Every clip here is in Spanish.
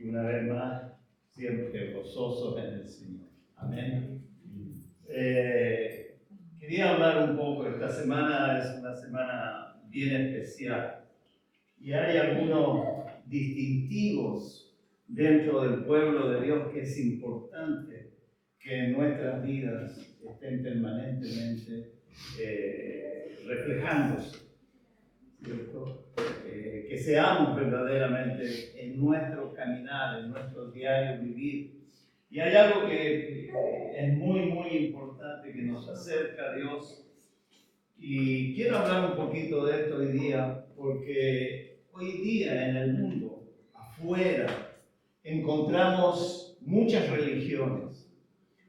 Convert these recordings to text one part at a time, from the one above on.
y una vez más, siempre gozosos en el Señor. Amén. Quería hablar un poco, esta semana es una semana bien especial y hay algunos distintivos dentro del pueblo de Dios que es importante que en nuestras vidas estén permanentemente reflejándose, ¿cierto? Que seamos verdaderamente en nuestro caminar, en nuestro diario vivir. Y hay algo que es muy, muy importante que nos acerca a Dios. Y quiero hablar un poquito de esto hoy día, porque hoy día en el mundo, afuera, encontramos muchas religiones.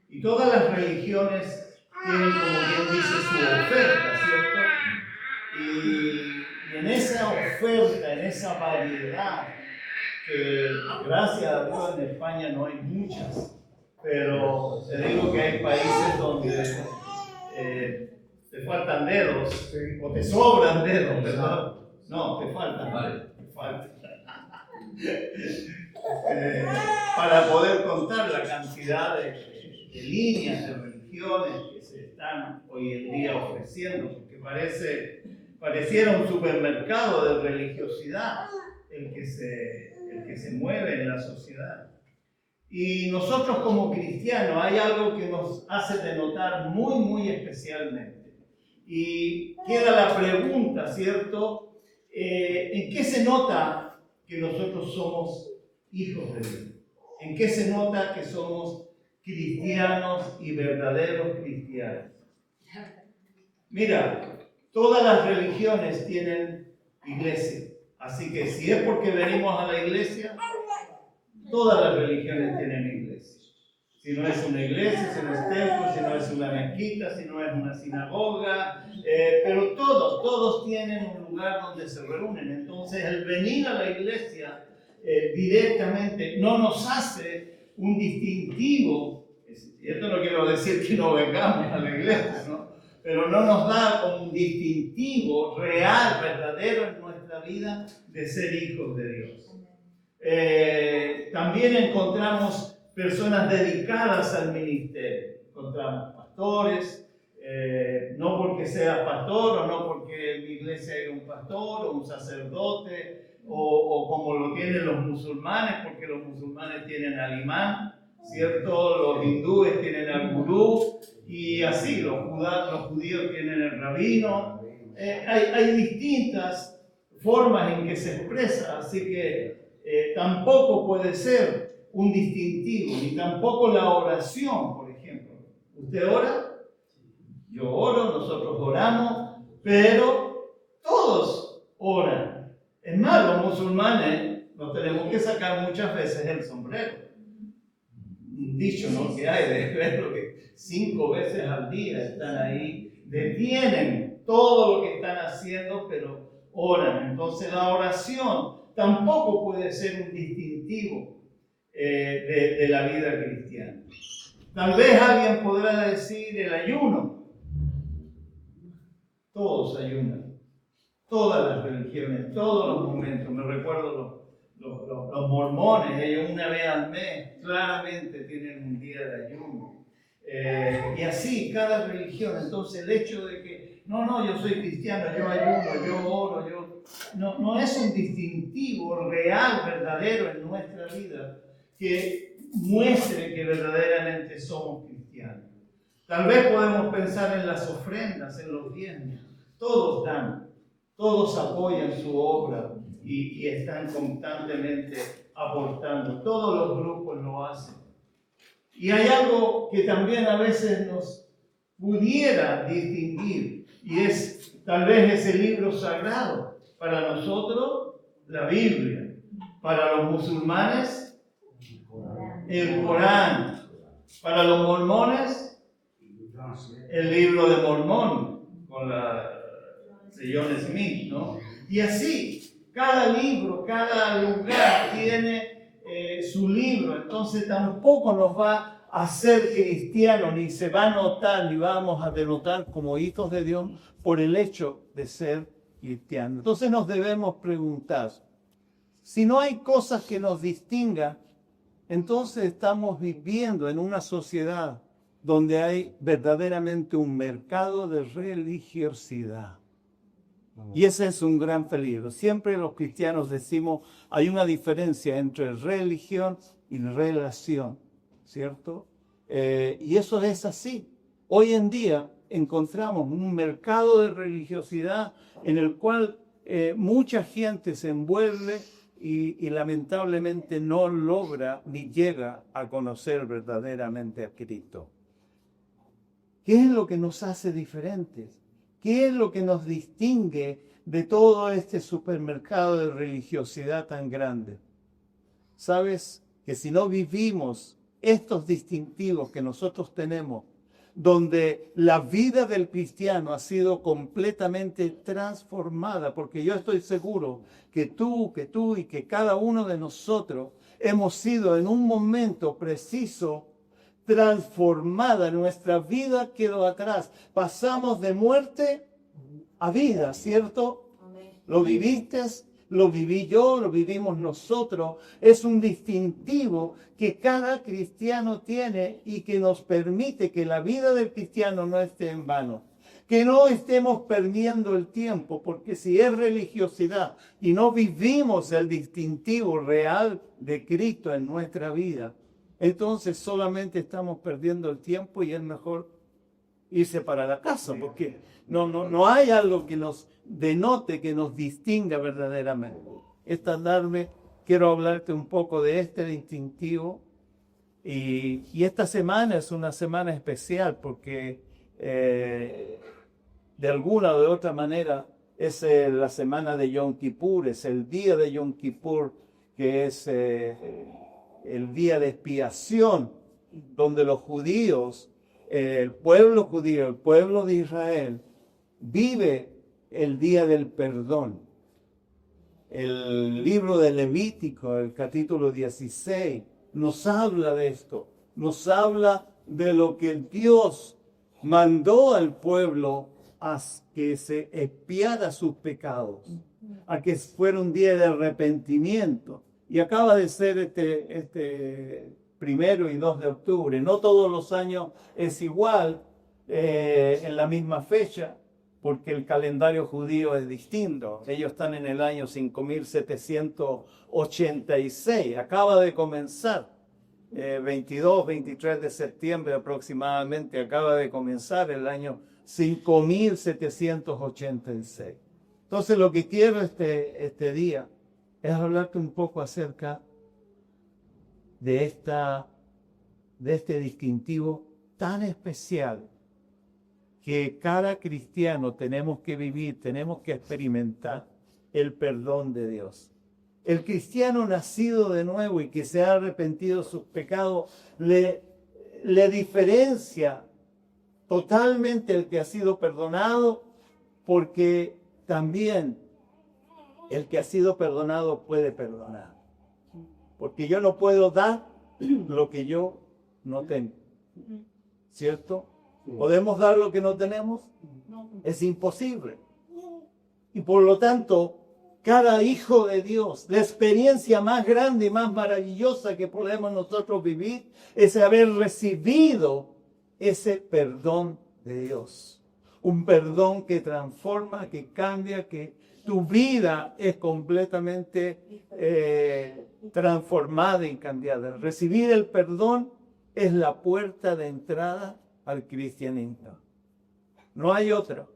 Y todas las religiones tienen, como bien dice, su oferta, ¿cierto? Y en esa oferta, en esa variedad, que gracias a Dios en España no hay muchas, pero te digo que hay países donde te faltan dedos o te sobran dedos, ¿verdad? No, te faltan. Vale. Te faltan. Para poder contar la cantidad de líneas de religiones que se están hoy en día ofreciendo, porque pareciera un supermercado de religiosidad el que se mueve en la sociedad. Y nosotros como cristianos hay algo que nos hace denotar muy, muy especialmente. Y queda la pregunta, ¿cierto? ¿En qué se nota que nosotros somos hijos de Dios? ¿En qué se nota que somos cristianos y verdaderos cristianos? Mira, todas las religiones tienen iglesia. Así que si es porque venimos a la iglesia, todas las religiones tienen iglesia. Si no es una iglesia, si no es templo, si no es una mezquita, si no es una sinagoga, pero todos tienen un lugar donde se reúnen. Entonces el venir a la iglesia directamente no nos hace un distintivo. Y esto no quiero decir que no vengamos a la iglesia, ¿no? Pero no nos da un distintivo real, verdadero en nuestra vida de ser hijos de Dios. También encontramos personas dedicadas al ministerio. Encontramos pastores, no porque seas pastor o no porque en mi iglesia hay un pastor o un sacerdote o como lo tienen los musulmanes, porque los musulmanes tienen al imán, ¿cierto? Los hindúes tienen al gurú y así, los judíos tienen el rabino. Hay distintas formas en que se expresa, así que tampoco puede ser un distintivo, ni tampoco la oración, por ejemplo. ¿Usted ora? Yo oro, nosotros oramos, pero todos oran. Es más, los musulmanes nos tenemos que sacar muchas veces el sombrero. Un dicho, ¿no?, que hay de verlo que 5 veces al día están ahí, detienen todo lo que están haciendo, pero oran. Entonces la oración tampoco puede ser un distintivo de la vida cristiana. Tal vez alguien podrá decir el ayuno. Todos ayunan. Todas las religiones, todos los momentos. Me recuerdo los mormones, ellos una vez al mes claramente tienen un día de ayuno. Y así, cada religión. Entonces el hecho de que no, yo soy cristiano, yo ayuno, yo oro, no es un distintivo real, verdadero en nuestra vida que muestre que verdaderamente somos cristianos. Tal vez podemos pensar en las ofrendas, en los diezmos. Todos dan, todos apoyan su obra y están constantemente aportando. Todos los grupos lo hacen. Y hay algo que también a veces nos pudiera distinguir, y es tal vez ese libro sagrado. Para nosotros, la Biblia. Para los musulmanes, el Corán. Para los mormones, el libro de Mormón, con la de John Smith, ¿no? Y así, cada libro, cada lugar tiene su libro, entonces tampoco nos va a ser cristianos, ni se va a notar, ni vamos a denotar como hijos de Dios por el hecho de ser cristianos. Entonces nos debemos preguntar, Si no hay cosas que nos distingan, entonces estamos viviendo en una sociedad donde hay verdaderamente un mercado de religiosidad. Y ese es un gran peligro. Siempre los cristianos decimos, hay una diferencia entre religión y relación, ¿cierto? Y eso es así. Hoy en día encontramos un mercado de religiosidad en el cual mucha gente se envuelve y lamentablemente no logra ni llega a conocer verdaderamente a Cristo. ¿Qué es lo que nos hace diferentes? ¿Qué es lo que nos distingue de todo este supermercado de religiosidad tan grande? ¿Sabes? Que si no vivimos estos distintivos que nosotros tenemos, donde la vida del cristiano ha sido completamente transformada, porque yo estoy seguro que tú y que cada uno de nosotros hemos sido en un momento preciso transformada, nuestra vida quedó atrás, pasamos de muerte a vida, ¿cierto? Lo viviste, lo viví yo, lo vivimos nosotros. Es un distintivo que cada cristiano tiene y que nos permite que la vida del cristiano no esté en vano. Que no estemos perdiendo el tiempo, porque si es religiosidad y no vivimos el distintivo real de Cristo en nuestra vida, entonces solamente estamos perdiendo el tiempo y es mejor irse para la casa, porque no hay algo que nos denote, que nos distinga verdaderamente. Esta tarde quiero hablarte un poco de este distintivo y esta semana es una semana especial porque de alguna o de otra manera es la semana de Yom Kippur, es el día de Yom Kippur, que es el día de expiación, donde los judíos, el pueblo judío, el pueblo de Israel, vive el día del perdón. El libro de Levítico, el capítulo 16, nos habla de esto. Nos habla de lo que Dios mandó al pueblo a que se expiara sus pecados, a que fuera un día de arrepentimiento. Y acaba de ser este 1 y 2 de octubre. No todos los años es igual en la misma fecha, porque el calendario judío es distinto. Ellos están en el año 5786. Acaba de comenzar. 22, 23 de septiembre aproximadamente acaba de comenzar el año 5786. Entonces lo que quiero este día es hablarte un poco acerca de este distintivo tan especial que cada cristiano tenemos que vivir, tenemos que experimentar el perdón de Dios. El cristiano nacido de nuevo y que se ha arrepentido de sus pecados le diferencia totalmente el que ha sido perdonado, porque también el que ha sido perdonado puede perdonar. Porque yo no puedo dar lo que yo no tengo. ¿Cierto? ¿Podemos dar lo que no tenemos? Es imposible. Y por lo tanto, cada hijo de Dios, la experiencia más grande y más maravillosa que podemos nosotros vivir es haber recibido ese perdón de Dios. Un perdón que transforma, que cambia, que tu vida es completamente transformada y cambiada. Recibir el perdón es la puerta de entrada al cristianismo. No hay otra.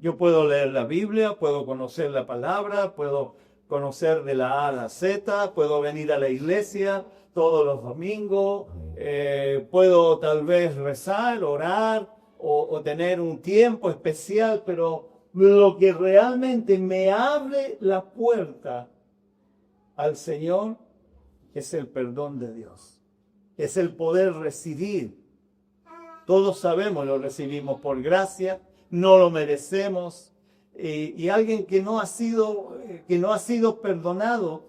Yo puedo leer la Biblia, puedo conocer la palabra, puedo conocer de la A a la Z, puedo venir a la iglesia todos los domingos, puedo tal vez rezar, orar o tener un tiempo especial, pero lo que realmente me abre la puerta al Señor es el perdón de Dios, es el poder recibir. Todos sabemos, lo recibimos por gracia, no lo merecemos, y alguien que no ha sido perdonado,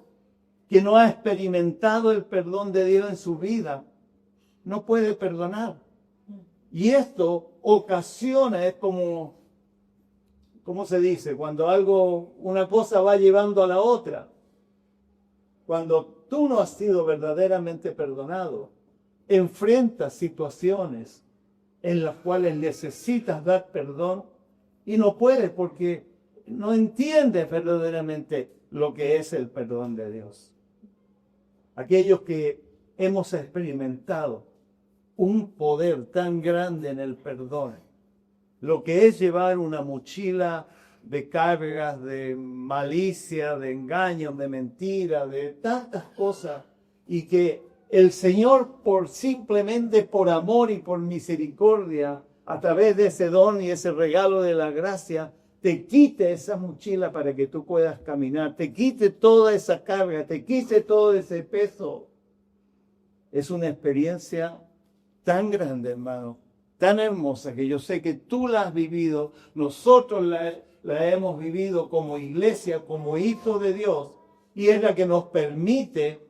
que no ha experimentado el perdón de Dios en su vida, no puede perdonar. Y esto ocasiona, es como, ¿cómo se dice? Cuando una cosa va llevando a la otra. cuando tú no has sido verdaderamente perdonado, enfrentas situaciones en las cuales necesitas dar perdón y no puedes porque no entiendes verdaderamente lo que es el perdón de Dios. Aquellos que hemos experimentado un poder tan grande en el perdón, lo que es llevar una mochila de cargas, de malicia, de engaños, de mentiras, de tantas cosas, y que el Señor simplemente por amor y por misericordia, a través de ese don y ese regalo de la gracia, te quite esa mochila para que tú puedas caminar, te quite toda esa carga, te quite todo ese peso. Es una experiencia tan grande, hermano, tan hermosa, que yo sé que tú la has vivido, nosotros la hemos vivido como iglesia, como hijos de Dios, y es la que nos permite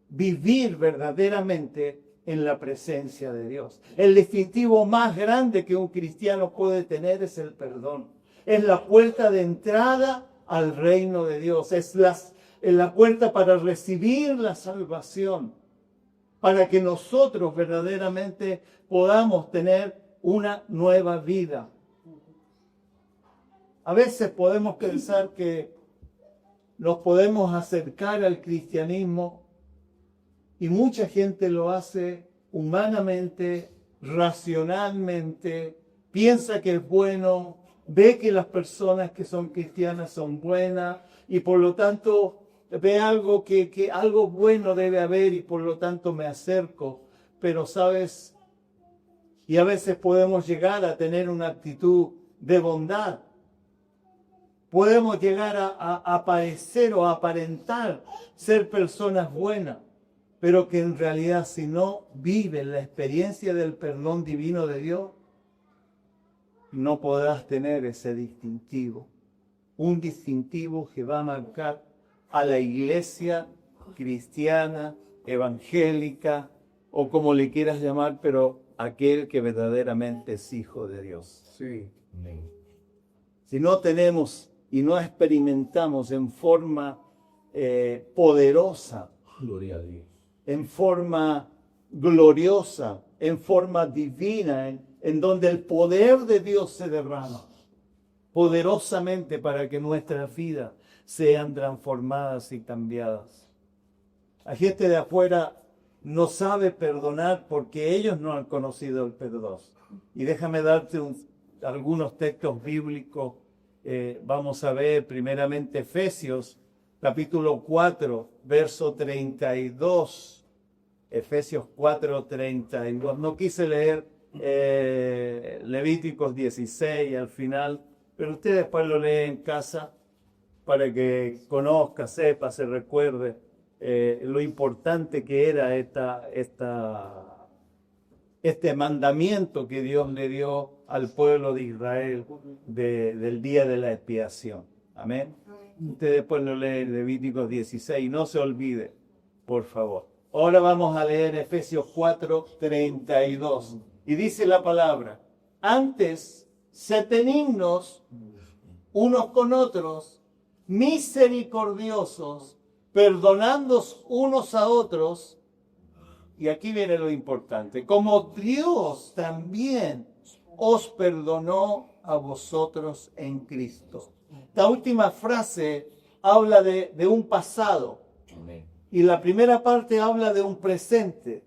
vivir verdaderamente en la presencia de Dios. El distintivo más grande que un cristiano puede tener es el perdón. Es la puerta de entrada al reino de Dios. Es la puerta para recibir la salvación, para que nosotros verdaderamente podamos tener una nueva vida. A veces podemos pensar que nos podemos acercar al cristianismo y mucha gente lo hace humanamente, racionalmente, piensa que es bueno, ve que las personas que son cristianas son buenas y por lo tanto ve algo que algo bueno debe haber y por lo tanto me acerco. Pero sabes, y a veces podemos llegar a tener una actitud de bondad. Podemos llegar a parecer o a aparentar ser personas buenas, pero que en realidad si no viven la experiencia del perdón divino de Dios, no podrás tener ese distintivo. Un distintivo que va a marcar a la iglesia cristiana, evangélica, o como le quieras llamar, pero aquel que verdaderamente es hijo de Dios. Sí. Si no tenemos y no experimentamos en forma poderosa, Gloria a Dios. en forma gloriosa, en forma divina, en donde el poder de Dios se derrama poderosamente para que nuestras vidas sean transformadas y cambiadas. La gente de afuera no sabe perdonar porque ellos no han conocido el perdón. Y déjame darte algunos textos bíblicos. Vamos a ver primeramente Efesios capítulo 4, verso 32. Efesios 4, 32. No quise leer Levíticos 16 al final, pero usted después lo lee en casa para que conozca, sepa, se recuerde lo importante que era este mandamiento que Dios le dio al pueblo de Israel del día de la expiación. Amén. Usted después lo lee en Levíticos 16, no se olvide, por favor. Ahora vamos a leer Efesios 4, 32. Y dice la palabra: antes, sed benignos unos con otros, misericordiosos, perdonándoos unos a otros. Y aquí viene lo importante: como Dios también os perdonó a vosotros en Cristo. Esta última frase habla de un pasado. Amén. Y la primera parte habla de un presente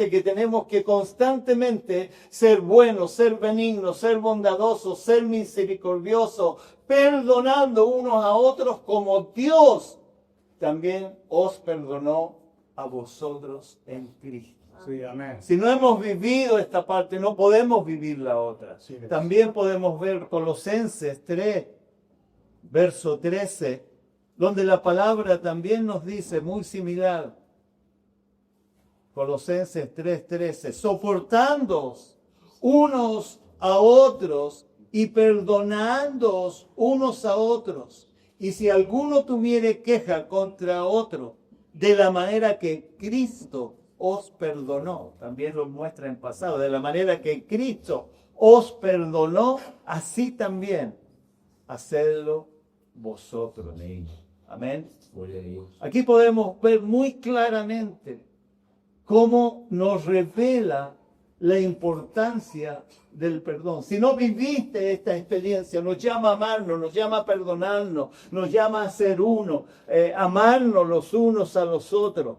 que tenemos que constantemente ser buenos, ser benignos, ser bondadosos, ser misericordiosos, perdonando unos a otros como Dios también os perdonó a vosotros en Cristo. Sí, amén. Si no hemos vivido esta parte, no podemos vivir la otra. Sí, También podemos ver Colosenses 3, verso 13, donde la palabra también nos dice muy similar. Colosenses 3:13, soportándoos unos a otros y perdonándoos unos a otros. Y si alguno tuviere queja contra otro, de la manera que Cristo os perdonó, también lo muestra en pasado, de la manera que Cristo os perdonó, así también hacedlo vosotros. Amén. Amén. Aquí podemos ver muy claramente cómo nos revela la importancia del perdón. Si no viviste esta experiencia, nos llama a amarnos, nos llama a perdonarnos, nos llama a ser uno, amarnos los unos a los otros.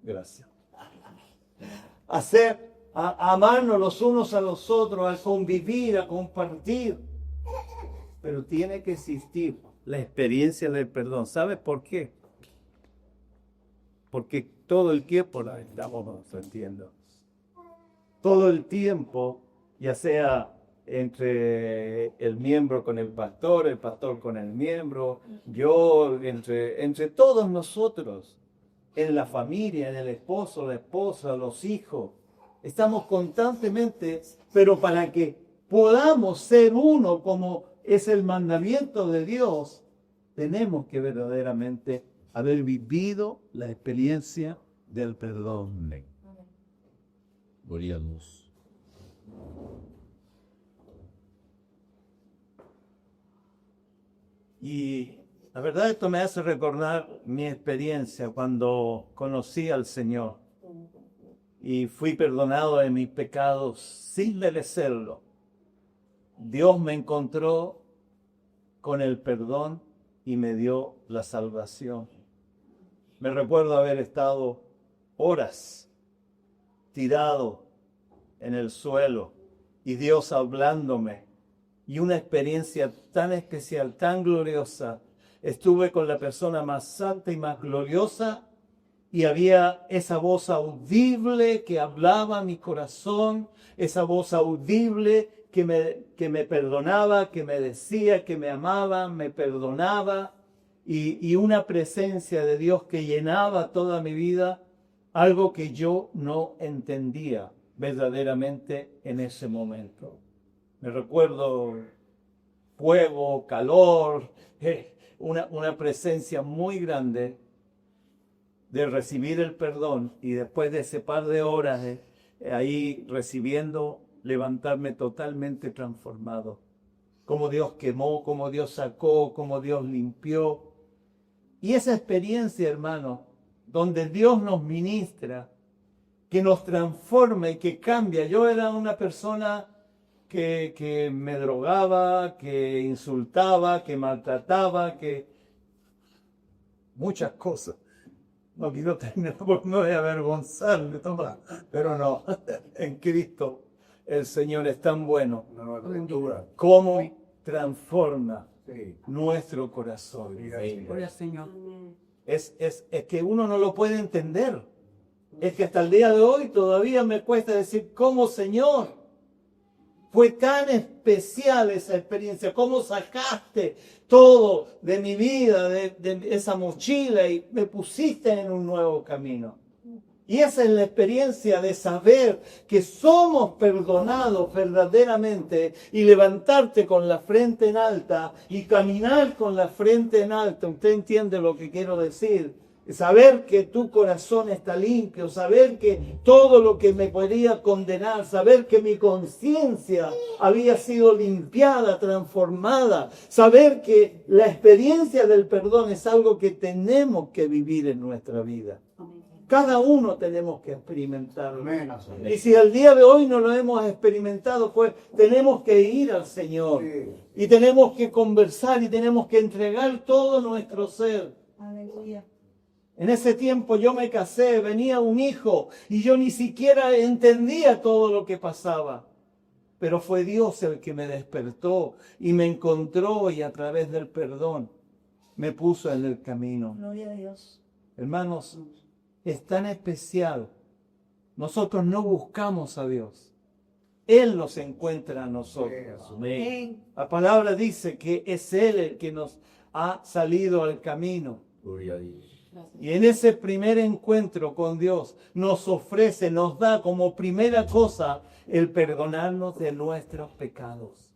Gracias. A amarnos los unos a los otros, a convivir, a compartir. Pero tiene que existir la experiencia del perdón. ¿Sabes por qué? Porque todo el tiempo la estamos sintiendo. Todo el tiempo, ya sea entre el miembro con el pastor con el miembro, yo, entre todos nosotros, en la familia, en el esposo, la esposa, los hijos, estamos constantemente, pero para que podamos ser uno como es el mandamiento de Dios, tenemos que verdaderamente haber vivido la experiencia del perdón. Gloria a Dios. Y la verdad esto me hace recordar mi experiencia cuando conocí al Señor y fui perdonado de mis pecados sin merecerlo. Dios me encontró con el perdón y me dio la salvación. Me recuerdo haber estado horas tirado en el suelo y Dios hablándome, y una experiencia tan especial, tan gloriosa. Estuve con la persona más santa y más gloriosa y había esa voz audible que hablaba a mi corazón, esa voz audible que me perdonaba, que me decía que me amaba, me perdonaba, y una presencia de Dios que llenaba toda mi vida, algo que yo no entendía verdaderamente en ese momento. Me recuerdo fuego, calor, una presencia muy grande de recibir el perdón, y después de ese par de horas ahí recibiendo, levantarme totalmente transformado. Cómo Dios quemó, cómo Dios sacó, cómo Dios limpió. Y esa experiencia, hermano, donde Dios nos ministra, que nos transforma y que cambia. Yo era una persona que me drogaba, que insultaba, que maltrataba, que muchas cosas. No quiero terminar porque no voy a avergonzarme, pero no, en Cristo el Señor es tan bueno. Cómo transforma nuestro corazón. Gloria, Señor. Es que uno no lo puede entender. Es que hasta el día de hoy todavía me cuesta decir, ¿cómo, Señor? Fue tan especial esa experiencia. ¿Cómo sacaste todo de mi vida, de esa mochila, y me pusiste en un nuevo camino? Y esa es la experiencia de saber que somos perdonados verdaderamente y levantarte con la frente en alta y caminar con la frente en alta. Usted entiende lo que quiero decir. Saber que tu corazón está limpio, saber que todo lo que me podía condenar, saber que mi conciencia había sido limpiada, transformada, saber que la experiencia del perdón es algo que tenemos que vivir en nuestra vida. Cada uno tenemos que experimentarlo. Y si al día de hoy no lo hemos experimentado, pues tenemos que ir al Señor. Y tenemos que conversar y tenemos que entregar todo nuestro ser. Aleluya. En ese tiempo yo me casé, venía un hijo y yo ni siquiera entendía todo lo que pasaba. Pero fue Dios el que me despertó y me encontró, y a través del perdón me puso en el camino. Gloria a Dios. Hermanos, es tan especial. Nosotros no buscamos a Dios. Él nos encuentra a nosotros. Amén. La palabra dice que es Él el que nos ha salido al camino. Gloria a Dios. Y en ese primer encuentro con Dios nos ofrece, nos da como primera cosa el perdonarnos de nuestros pecados.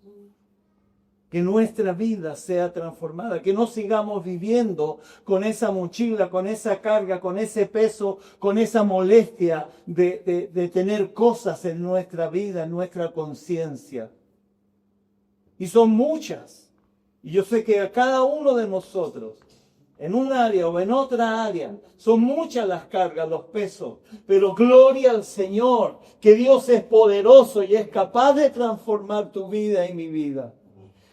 Que nuestra vida sea transformada, que no sigamos viviendo con esa mochila, con esa carga, con ese peso, con esa molestia de tener cosas en nuestra vida, en nuestra conciencia. Y son muchas. Y yo sé que a cada uno de nosotros, en un área o en otra área, son muchas las cargas, los pesos. Pero gloria al Señor, que Dios es poderoso y es capaz de transformar tu vida y mi vida.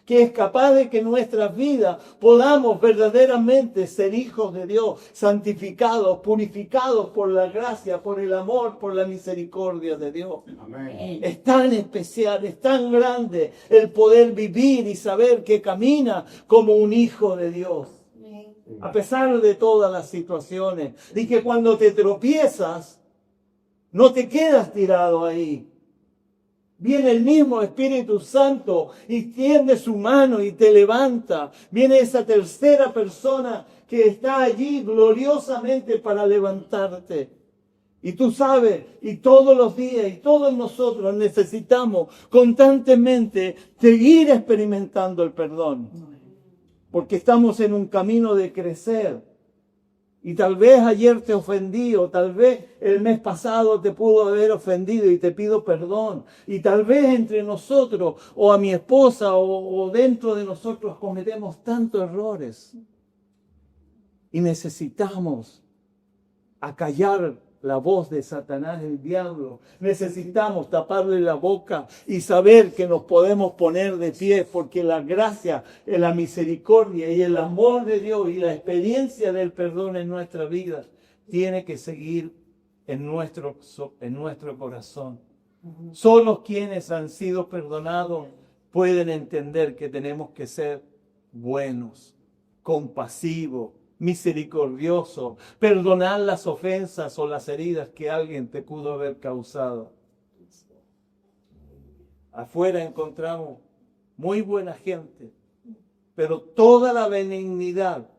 Que es capaz de que en nuestras vidas podamos verdaderamente ser hijos de Dios, santificados, purificados por la gracia, por el amor, por la misericordia de Dios. Amén. Es tan especial, es tan grande el poder vivir y saber que camina como un hijo de Dios. A pesar de todas las situaciones. Y que cuando te tropiezas, no te quedas tirado ahí. Viene el mismo Espíritu Santo y tiende su mano y te levanta. Viene esa tercera persona que está allí gloriosamente para levantarte. Y tú sabes, y todos los días, y todos nosotros necesitamos constantemente seguir experimentando el perdón. Porque estamos en un camino de crecer. Y tal vez ayer te ofendí, o tal vez el mes pasado te pudo haber ofendido y te pido perdón. Y tal vez entre nosotros, o a mi esposa, o dentro de nosotros cometemos tantos errores. Y necesitamos acallar la voz de Satanás, el diablo. Necesitamos taparle la boca y saber que nos podemos poner de pie, porque la gracia, la misericordia y el amor de Dios y la experiencia del perdón en nuestra vida tiene que seguir en nuestro corazón. Solo quienes han sido perdonados pueden entender que tenemos que ser buenos, compasivos, misericordioso, perdonar las ofensas o las heridas que alguien te pudo haber causado. Afuera encontramos muy buena gente, pero toda la benignidad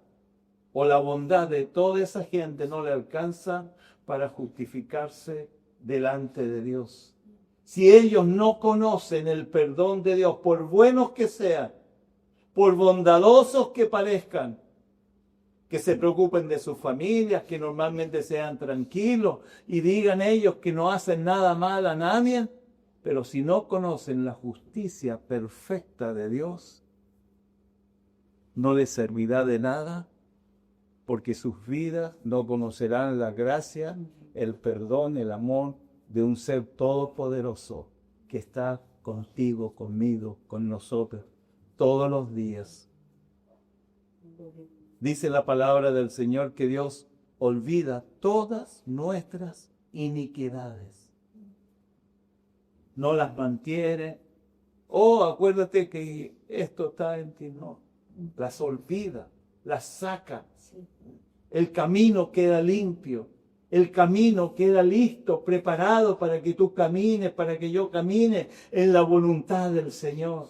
o la bondad de toda esa gente no le alcanza para justificarse delante de Dios. Si ellos no conocen el perdón de Dios, por buenos que sean, por bondadosos que parezcan, que se preocupen de sus familias, que normalmente sean tranquilos y digan ellos que no hacen nada mal a nadie, pero si no conocen la justicia perfecta de Dios, no les servirá de nada, porque sus vidas no conocerán la gracia, el perdón, el amor de un ser todopoderoso que está contigo, conmigo, con nosotros, todos los días. Dice la palabra del Señor que Dios olvida todas nuestras iniquidades. No las mantiene. Oh, acuérdate que esto está en ti. No, las olvida, las saca. El camino queda limpio. El camino queda listo, preparado para que tú camines, para que yo camine en la voluntad del Señor.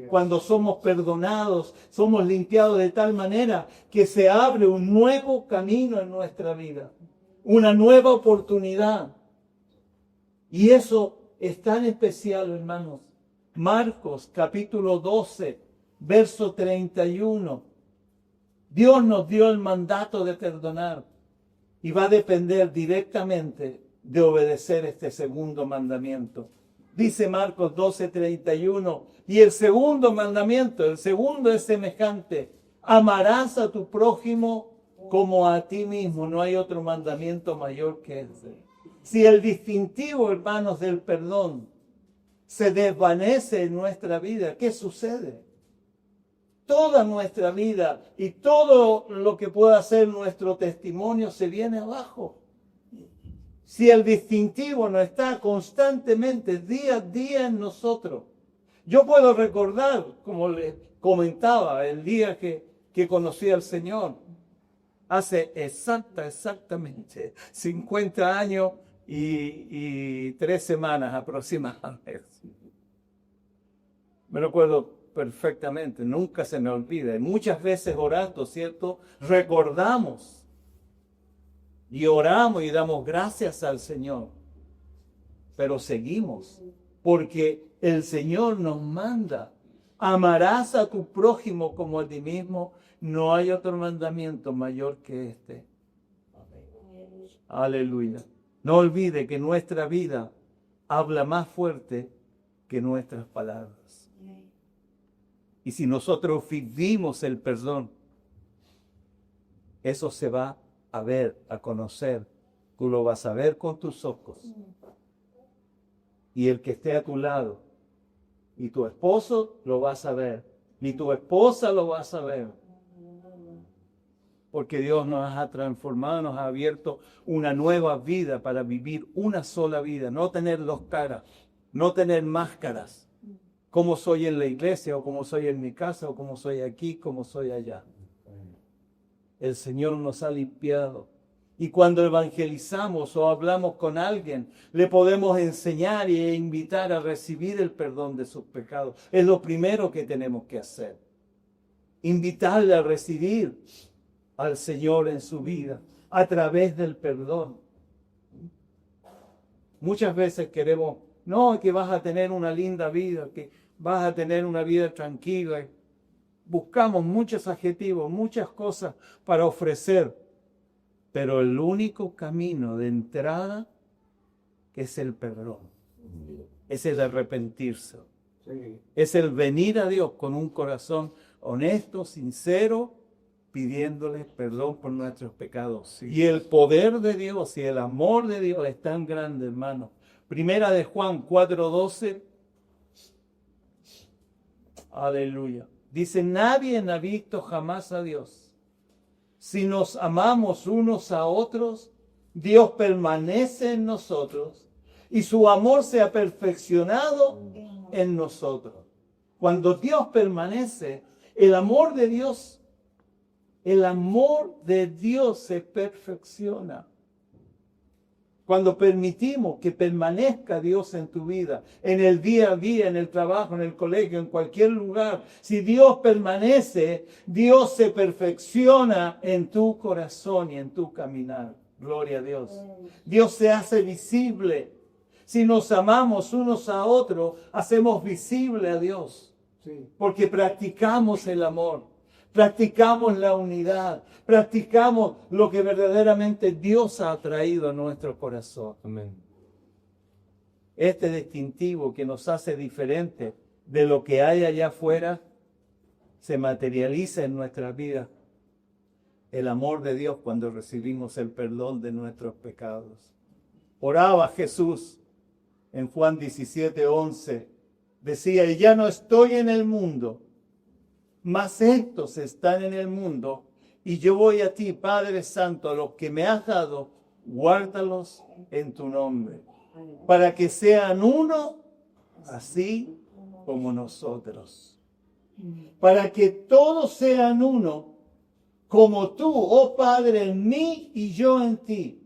Cuando somos perdonados, somos limpiados de tal manera que se abre un nuevo camino en nuestra vida, una nueva oportunidad. Y eso es tan especial, hermanos. Marcos capítulo 12, verso 31. Dios nos dio el mandato de perdonar y va a depender directamente de obedecer este segundo mandamiento. Dice Marcos 12:31, y el segundo mandamiento, el segundo es semejante: amarás a tu prójimo como a ti mismo. No hay otro mandamiento mayor que ese. Si el distintivo, hermanos, del perdón se desvanece en nuestra vida, ¿qué sucede? Toda nuestra vida y todo lo que pueda ser nuestro testimonio se viene abajo. Si el distintivo no está constantemente, día a día en nosotros. Yo puedo recordar, como les comentaba, el día que conocí al Señor. Hace exactamente 50 años y 3 semanas aproximadamente. Me recuerdo perfectamente, nunca se me olvida. Y muchas veces orando, ¿cierto? Recordamos. Y oramos y damos gracias al Señor. Pero seguimos. Porque el Señor nos manda. Amarás a tu prójimo como a ti mismo. No hay otro mandamiento mayor que este. Aleluya. No olvide que nuestra vida habla más fuerte que nuestras palabras. Y si nosotros vivimos el perdón, eso se va a ver, a conocer. Tú lo vas a ver con tus ojos. Y el que esté a tu lado, y tu esposo lo vas a ver, y tu esposa lo vas a ver. Porque Dios nos ha transformado, nos ha abierto una nueva vida para vivir una sola vida, no tener dos caras, no tener máscaras, como soy en la iglesia, o como soy en mi casa, o como soy aquí, como soy allá. El Señor nos ha limpiado. Y cuando evangelizamos o hablamos con alguien, le podemos enseñar e invitar a recibir el perdón de sus pecados. Es lo primero que tenemos que hacer. Invitarle a recibir al Señor en su vida a través del perdón. Muchas veces queremos, no, que vas a tener una linda vida, que vas a tener una vida tranquila. Buscamos muchos adjetivos, muchas cosas para ofrecer. Pero el único camino de entrada es el perdón. Es el arrepentirse. Es el venir a Dios con un corazón honesto, sincero, pidiéndole perdón por nuestros pecados. Y el poder de Dios y el amor de Dios es tan grande, hermano. Primera de Juan 4:12. Aleluya. Dice, nadie ha visto jamás a Dios. Si nos amamos unos a otros, Dios permanece en nosotros y su amor se ha perfeccionado en nosotros. Cuando Dios permanece, el amor de Dios se perfecciona. Cuando permitimos que permanezca Dios en tu vida, en el día a día, en el trabajo, en el colegio, en cualquier lugar, si Dios permanece, Dios se perfecciona en tu corazón y en tu caminar. Gloria a Dios. Dios se hace visible. Si nos amamos unos a otros, hacemos visible a Dios. Porque practicamos el amor. Practicamos la unidad, practicamos lo que verdaderamente Dios ha traído a nuestro corazón. Amén. Este distintivo que nos hace diferente de lo que hay allá afuera, se materializa en nuestras vidas. El amor de Dios cuando recibimos el perdón de nuestros pecados. Oraba Jesús en Juan 17:11. Decía, y ya no estoy en el mundo, mas estos están en el mundo, y yo voy a ti, Padre Santo, a los que me has dado, guárdalos en tu nombre, para que sean uno, así como nosotros. Para que todos sean uno, como tú, oh Padre, en mí y yo en ti.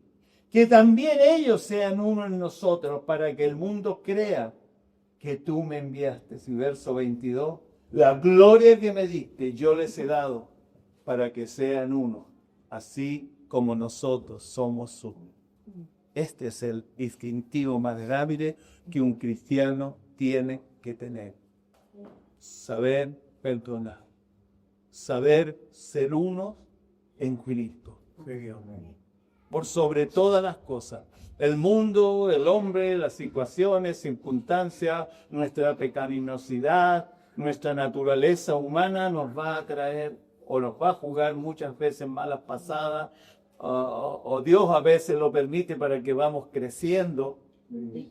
Que también ellos sean uno en nosotros, para que el mundo crea que tú me enviaste. Y verso 22. La gloria que me diste, yo les he dado para que sean uno, así como nosotros somos uno. Este es el distintivo más grande que un cristiano tiene que tener. Saber perdonar. Saber ser uno en Cristo. Por sobre todas las cosas. El mundo, el hombre, las situaciones, circunstancias, nuestra pecaminosidad, nuestra naturaleza humana nos va a traer o nos va a jugar muchas veces malas pasadas, o Dios a veces lo permite para que vamos creciendo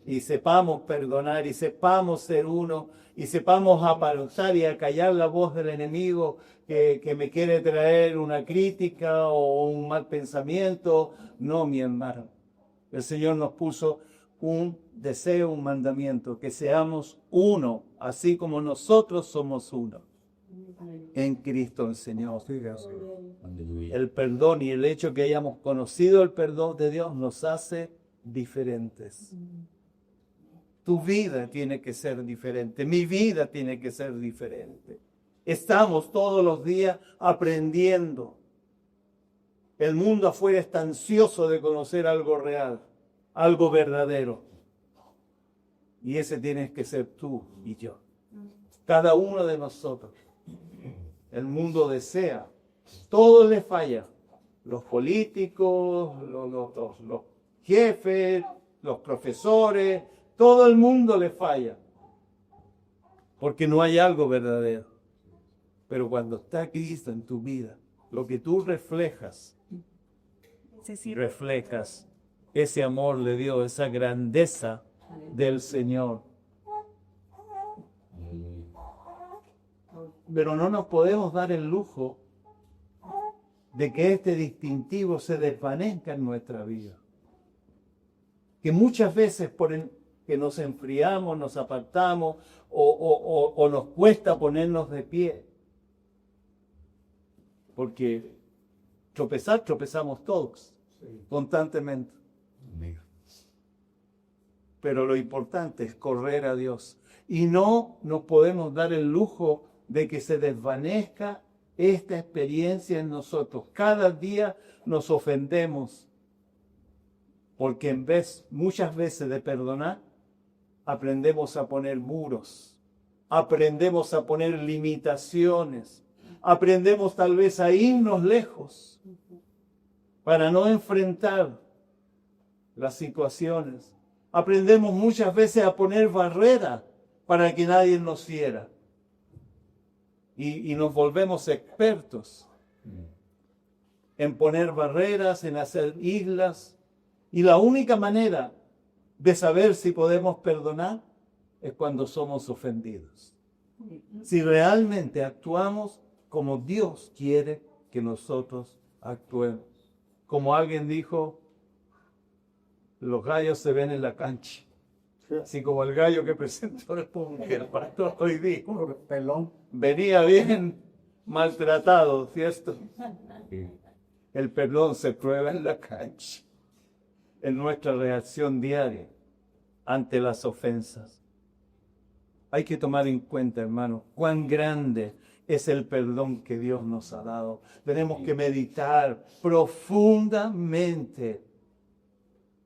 y sepamos perdonar y sepamos ser uno y sepamos apartar y acallar la voz del enemigo que me quiere traer una crítica o un mal pensamiento. No, mi hermano. El Señor nos puso un deseo, un mandamiento, que seamos uno, así como nosotros somos uno. En Cristo el Señor. Aleluya. El perdón y el hecho que hayamos conocido el perdón de Dios nos hace diferentes. Tu vida tiene que ser diferente, mi vida tiene que ser diferente. Estamos todos los días aprendiendo. El mundo afuera está ansioso de conocer algo real, algo verdadero. Y ese tienes que ser tú y yo. Cada uno de nosotros. El mundo desea. Todo le falla. Los políticos, los jefes, los profesores, todo el mundo le falla. Porque no hay algo verdadero. Pero cuando está Cristo en tu vida, lo que tú reflejas ese amor de Dios, esa grandeza del Señor. Pero no nos podemos dar el lujo de que este distintivo se desvanezca en nuestra vida. Que muchas veces que nos enfriamos, nos apartamos o nos cuesta ponernos de pie. Porque tropezamos todos, constantemente. Pero lo importante es correr a Dios. Y no nos podemos dar el lujo de que se desvanezca esta experiencia en nosotros. Cada día nos ofendemos. Porque muchas veces de perdonar, aprendemos a poner muros. Aprendemos a poner limitaciones. Aprendemos tal vez a irnos lejos para no enfrentar las situaciones. Aprendemos muchas veces a poner barreras para que nadie nos hiera. Y nos volvemos expertos en poner barreras, en hacer islas. Y la única manera de saber si podemos perdonar es cuando somos ofendidos. Si realmente actuamos como Dios quiere que nosotros actuemos. Como alguien dijo, los gallos se ven en la cancha. Así como el gallo que presentó el pastor hoy día. Venía bien maltratado, ¿cierto? El perdón se prueba en la cancha, en nuestra reacción diaria ante las ofensas. Hay que tomar en cuenta, hermano, cuán grande es el perdón que Dios nos ha dado. Tenemos que meditar profundamente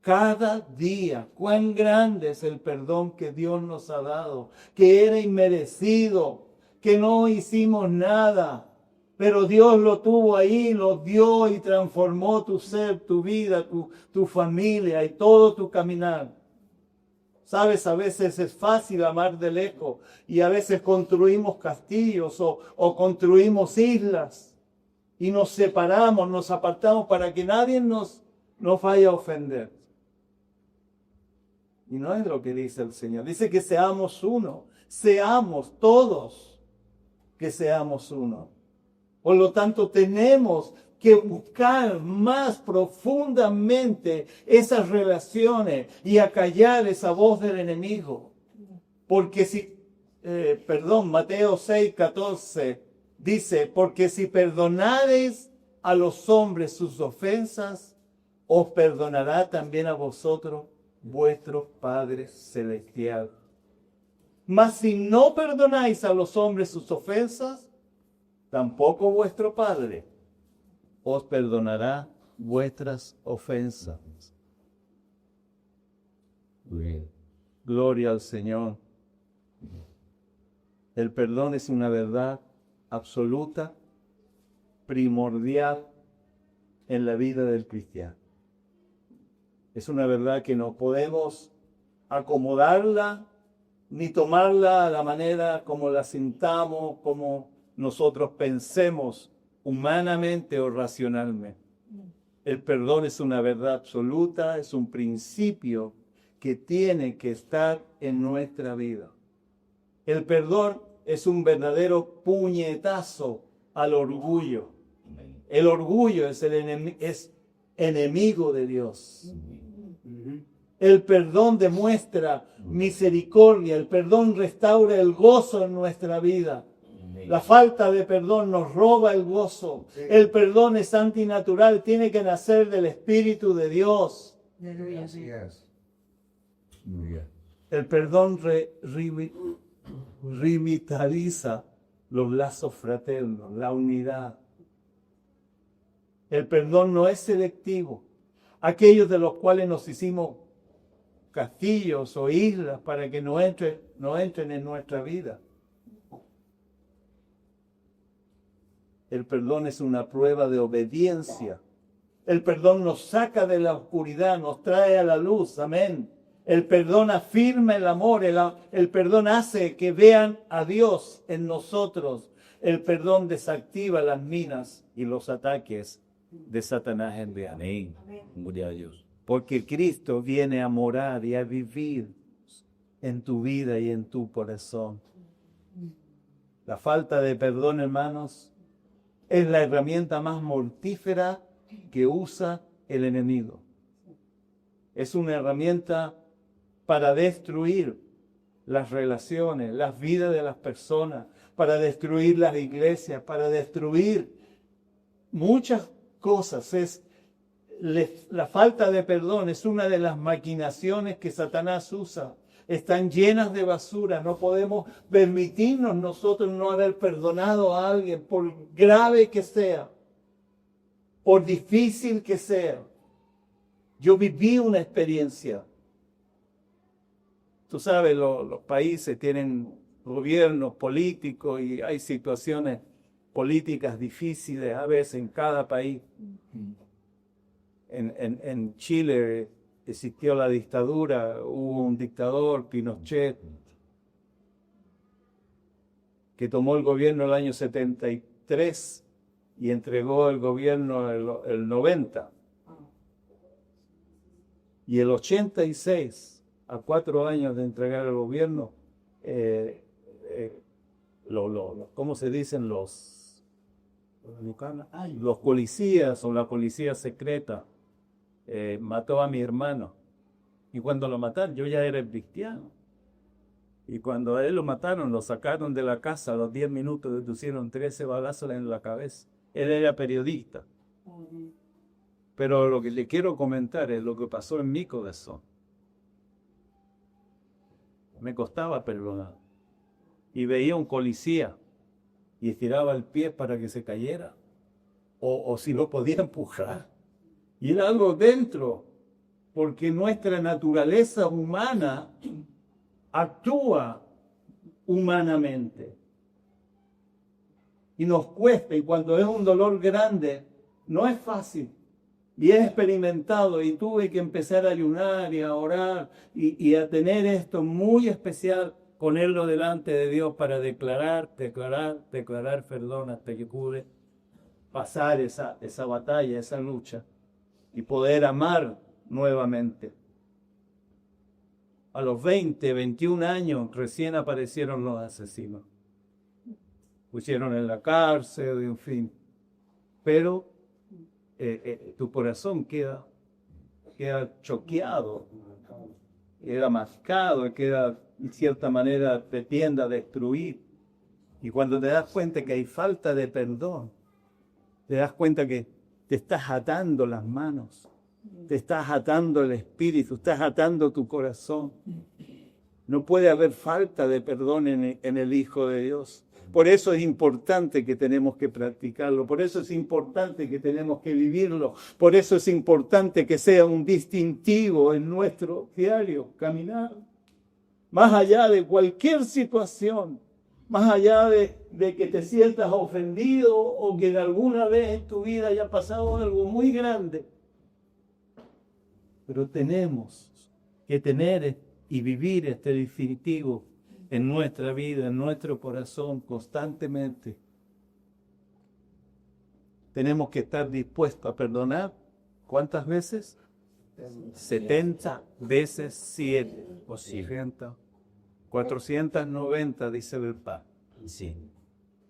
cada día cuán grande es el perdón que Dios nos ha dado, que era inmerecido, que no hicimos nada, pero Dios lo tuvo ahí, lo dio y transformó tu ser, tu vida, tu familia y todo tu caminar. Sabes, a veces es fácil amar de lejos y a veces construimos castillos o construimos islas y nos separamos, nos apartamos para que nadie nos vaya a ofender. Y no es lo que dice el Señor. Dice que seamos uno, seamos todos que seamos uno. Por lo tanto, tenemos que buscar más profundamente esas relaciones y acallar esa voz del enemigo. Porque Mateo 6:14 dice, porque si perdonareis a los hombres sus ofensas, os perdonará también a vosotros vuestro Padre Celestial. Mas si no perdonáis a los hombres sus ofensas, tampoco vuestro Padre os perdonará vuestras ofensas. Gloria al Señor. El perdón es una verdad absoluta, primordial en la vida del cristiano. Es una verdad que no podemos acomodarla ni tomarla a la manera como la sintamos, como nosotros pensemos humanamente o racionalmente. El perdón es una verdad absoluta, es un principio que tiene que estar en nuestra vida. El perdón es un verdadero puñetazo al orgullo. El orgullo es enemigo de Dios. El perdón demuestra misericordia, el perdón restaura el gozo en nuestra vida. La falta de perdón nos roba el gozo. El perdón es antinatural, tiene que nacer del Espíritu de Dios. El perdón revitaliza los lazos fraternos, la unidad. El perdón no es selectivo. Aquellos de los cuales nos hicimos castillos o islas para que no entren en nuestra vida. El perdón es una prueba de obediencia. El perdón nos saca de la oscuridad, nos trae a la luz. Amén. El perdón afirma el amor. El perdón hace que vean a Dios en nosotros. El perdón desactiva las minas y los ataques de Satanás en real. Amén. Gloria a Dios. Porque Cristo viene a morar y a vivir en tu vida y en tu corazón. La falta de perdón, hermanos, es la herramienta más mortífera que usa el enemigo. Es una herramienta para destruir las relaciones, las vidas de las personas, para destruir las iglesias, para destruir muchas cosas. La falta de perdón es una de las maquinaciones que Satanás usa. Están llenas de basura. No podemos permitirnos nosotros no haber perdonado a alguien, por grave que sea, por difícil que sea. Yo viví una experiencia. Tú sabes, los países tienen gobiernos políticos y hay situaciones políticas difíciles a veces en cada país. En Chile existió la dictadura, hubo un dictador, Pinochet, que tomó el gobierno el año 73 y entregó el gobierno el 90. Y el 86, a 4 años de entregar el gobierno, ¿cómo se dicen? Los policías o la policía secreta mató a mi hermano. Y cuando lo mataron, yo ya era cristiano. Y cuando a él lo mataron, lo sacaron de la casa, a los 10 minutos le pusieron 13 balazos en la cabeza. Él era periodista. Pero lo que le quiero comentar es lo que pasó en mi corazón. Me costaba perdonar. Y veía un policía y estiraba el pie para que se cayera. O si lo podía empujar. Y era algo dentro, porque nuestra naturaleza humana actúa humanamente. Y nos cuesta, y cuando es un dolor grande, no es fácil. Y he experimentado, y tuve que empezar a ayunar y a orar, y a tener esto muy especial, ponerlo delante de Dios para declarar perdón hasta que pude pasar esa batalla, esa lucha, y poder amar nuevamente. A los 20, 21 años recién aparecieron los asesinos. Pusieron en la cárcel, en fin. Pero tu corazón queda choqueado, queda mascado, queda en cierta manera te tiende a destruir. Y cuando te das cuenta que hay falta de perdón, te das cuenta que te estás atando las manos, te estás atando el espíritu, estás atando tu corazón. No puede haber falta de perdón en el Hijo de Dios. Por eso es importante que tenemos que practicarlo, por eso es importante que tenemos que vivirlo, por eso es importante que sea un distintivo en nuestro diario caminar. Más allá de cualquier situación, más allá de que te sientas ofendido o que alguna vez en tu vida haya pasado algo muy grande. Pero tenemos que tener y vivir este distintivo en nuestra vida, en nuestro corazón, constantemente. Tenemos que estar dispuestos a perdonar. ¿Cuántas veces? 70 veces 7. O 60. 490, dice el Papa. Sí.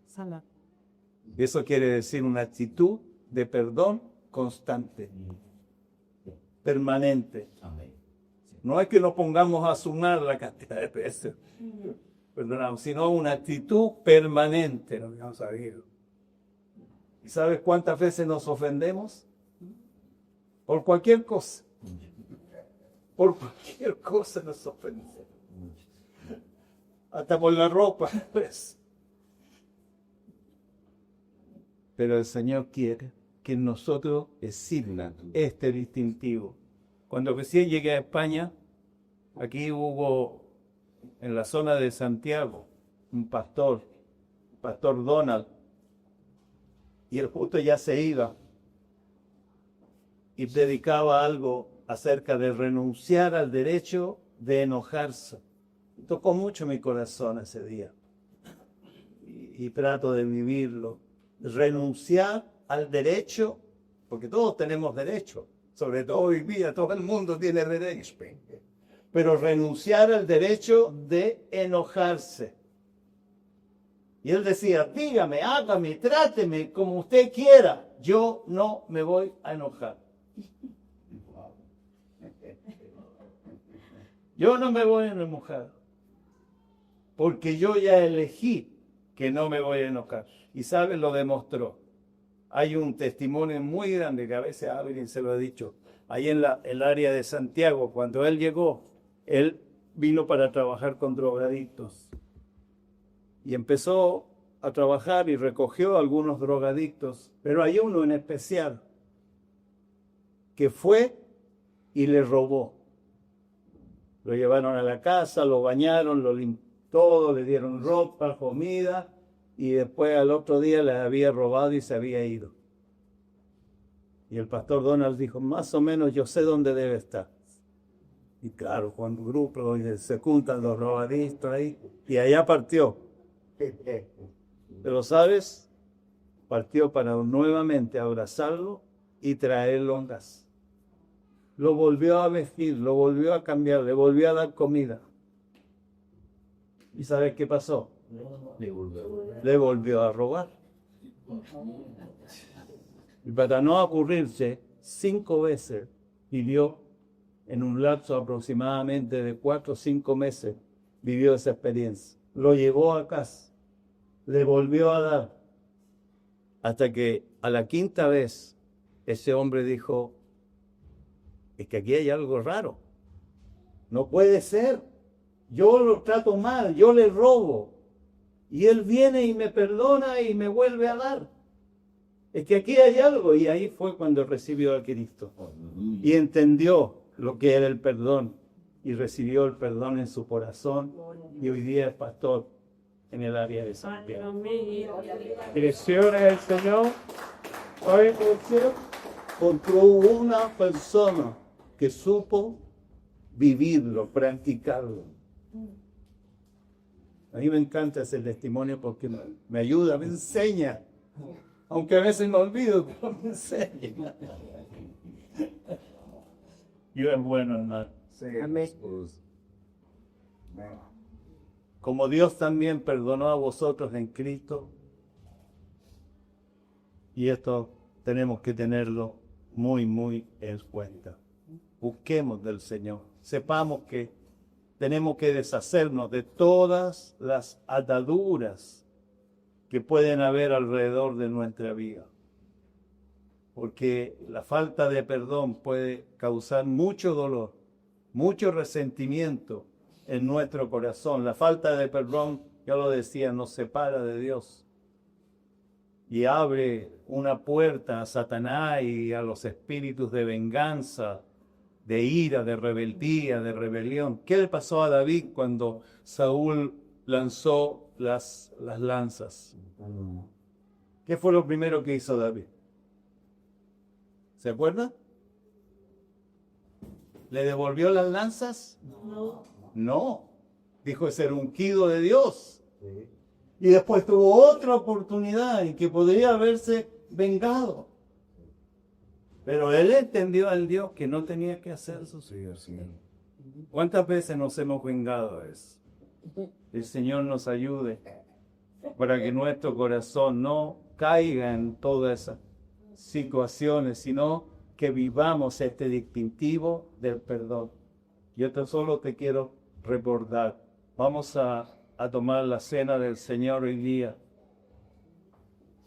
Sala. Eso quiere decir una actitud de perdón constante, permanente. Amén. No es que nos pongamos a sumar la cantidad de veces, perdonamos, sino una actitud permanente. Lo que vamos a ver. ¿Y sabes cuántas veces nos ofendemos? Por cualquier cosa. Por cualquier cosa nos ofendemos. Hasta por la ropa, pues. Pero el Señor quiere que nosotros exhiban este distintivo. Cuando recién llegué a España, aquí hubo en la zona de Santiago un pastor Donald, y él justo ya se iba y predicaba algo acerca de renunciar al derecho de enojarse. Tocó mucho mi corazón ese día. y trato de vivirlo. Renunciar al derecho, porque todos tenemos derecho, sobre todo hoy día todo el mundo tiene derecho, pero renunciar al derecho de enojarse. Y él decía, dígame, hágame, tráteme como usted quiera, yo no me voy a enojar. Yo no me voy a enojar, porque yo ya elegí que no me voy a enojar. Y ¿sabes? Lo demostró. Hay un testimonio muy grande que a veces alguien se lo ha dicho. Ahí en el área de Santiago, cuando él llegó, él vino para trabajar con drogadictos. Y empezó a trabajar y recogió a algunos drogadictos. Pero hay uno en especial que fue y le robó. Lo llevaron a la casa, lo bañaron, lo limpiaron todo, le dieron ropa, comida, y después al otro día les había robado y se había ido. Y el pastor Donald dijo, más o menos yo sé dónde debe estar. Y claro, cuando un grupo se juntan los drogadictos ahí, y allá partió. Pero ¿sabes? Partió para nuevamente abrazarlo y traerlo a casa. Lo volvió a vestir, lo volvió a cambiar, le volvió a dar comida. ¿Y sabes qué pasó? Le volvió a robar. Y para no aburrirse, 5 veces vivió en un lapso aproximadamente de 4 o 5 meses, vivió esa experiencia. Lo llevó a casa, le volvió a dar, hasta que a la 5ª vez ese hombre dijo, es que aquí hay algo raro, no puede ser. Yo lo trato mal, yo le robo. Y él viene y me perdona y me vuelve a dar. Es que aquí hay algo. Y ahí fue cuando recibió a Cristo. Y entendió lo que era el perdón. Y recibió el perdón en su corazón. Y hoy día es pastor en el área de Santiago. Creció en el Señor. Hoy encontró una persona que supo vivirlo, practicarlo. A mí me encanta ese testimonio porque me ayuda, me enseña. Aunque a veces me olvido, pero me enseña. Dios es bueno, hermano. Amén. Como Dios también perdonó a vosotros en Cristo. Y esto tenemos que tenerlo muy, muy en cuenta. Busquemos del Señor. Sepamos que tenemos que deshacernos de todas las ataduras que pueden haber alrededor de nuestra vida. Porque la falta de perdón puede causar mucho dolor, mucho resentimiento en nuestro corazón. La falta de perdón, ya lo decía, nos separa de Dios. Y abre una puerta a Satanás y a los espíritus de venganza, de ira, de rebeldía, de rebelión. ¿Qué le pasó a David cuando Saúl lanzó las lanzas? ¿Qué fue lo primero que hizo David? ¿Se acuerda? ¿Le devolvió las lanzas? No. Dijo, es el ungido de Dios. Y después tuvo otra oportunidad en que podría haberse vengado. Pero él entendió al Dios que no tenía que hacer eso. ¿Cuántas veces nos hemos vengado de eso? El Señor nos ayude para que nuestro corazón no caiga en todas esas situaciones, sino que vivamos este distintivo del perdón. Yo solo te quiero recordar. Vamos a tomar la cena del Señor hoy día.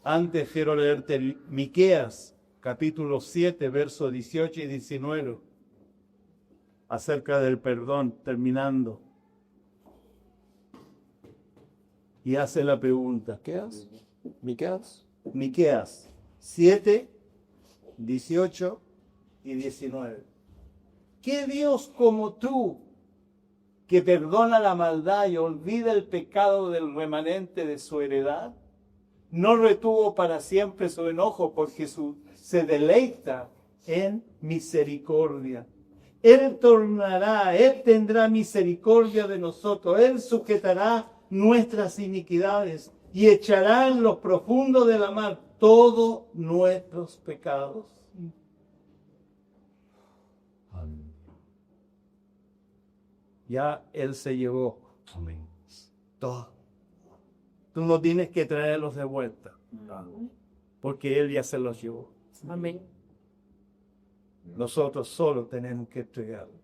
Antes quiero leerte Miqueas, capítulo 7, versos 18 y 19, acerca del perdón, terminando. Y hace la pregunta. ¿Qué haces? ¿Miqueas? Miqueas 7, 18 y 19. ¿Qué Dios como tú, que perdona la maldad y olvida el pecado del remanente de su heredad, no retuvo para siempre su enojo, porque se deleita en misericordia? Él tornará, Él tendrá misericordia de nosotros, Él sujetará nuestras iniquidades. y echará en lo profundo de la mar todos nuestros pecados. Ya Él se llevó todo. Tú no tienes que traerlos de vuelta, porque Él ya se los llevó. Amén. Nosotros solo tenemos que entregarlo.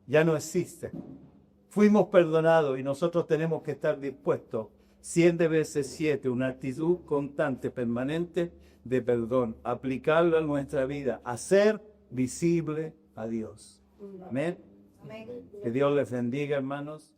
Ya no existe. Fuimos perdonados y nosotros tenemos que estar dispuestos 100 veces 7, una actitud constante, permanente de perdón, aplicarlo a nuestra vida, hacer visible a Dios. Amén. Que Dios les bendiga, hermanos.